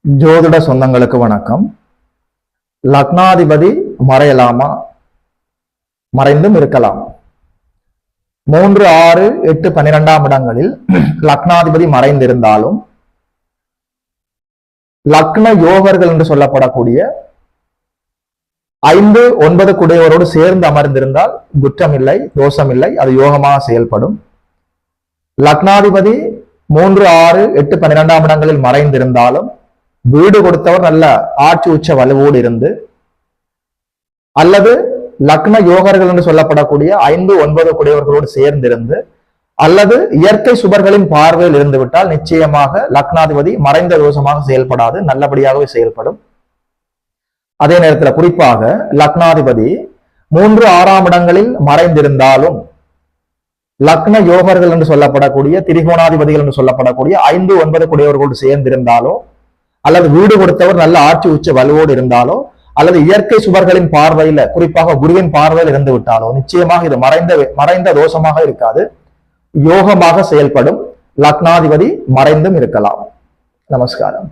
ஜோதிட சொந்தங்களுக்கு வணக்கம். லக்னாதிபதி மறையலாமா? மறைந்தும் இருக்கலாம். 3, 6, 8, 12ஆம் இடங்களில் லக்னாதிபதி மறைந்திருந்தாலும் லக்ன யோகர்கள் என்று சொல்லப்படக்கூடிய 5, 9 குடையவரோடு சேர்ந்து அமர்ந்திருந்தால் குற்றம் இல்லை, தோஷம் இல்லை, அது யோகமாக செயல்படும். லக்னாதிபதி 3, 6, 8, 12ஆம் இடங்களில் மறைந்திருந்தாலும் வீடு கொடுத்தவர் நல்ல ஆட்சி உச்ச வலுவோடு இருந்து, அல்லது லக்ன யோகர்கள் என்று சொல்லப்படக்கூடிய 5, 9 குடையவர்களோடு சேர்ந்திருந்து, அல்லது இயற்கை சுபர்களின் பார்வையில் இருந்து விட்டால் நிச்சயமாக லக்னாதிபதி மறைந்த தோஷமாக செயல்படாது, நல்லபடியாகவே செயல்படும். அதே நேரத்தில் குறிப்பாக லக்னாதிபதி 3, 6ஆம் இடங்களில் மறைந்திருந்தாலும் லக்ன யோகர்கள் என்று சொல்லப்படக்கூடிய திரிகோணாதிபதிகள் என்று சொல்லப்படக்கூடிய 5, 9 குடையவர்களோடு சேர்ந்திருந்தாலோ, அல்லது வீடு கொடுத்தவர் நல்ல ஆட்சி உச்ச வலுவோடு இருந்தாலோ, அல்லது இயற்கை சுபர்களின் பார்வையில குறிப்பாக குருவின் பார்வையில் இருந்து விட்டாலோ நிச்சயமாக இது மறைந்த தோஷமாக இருக்காது, யோகமாக செயல்படும். லக்னாதிபதி மறைந்தும் இருக்கலாம். நமஸ்காரம்.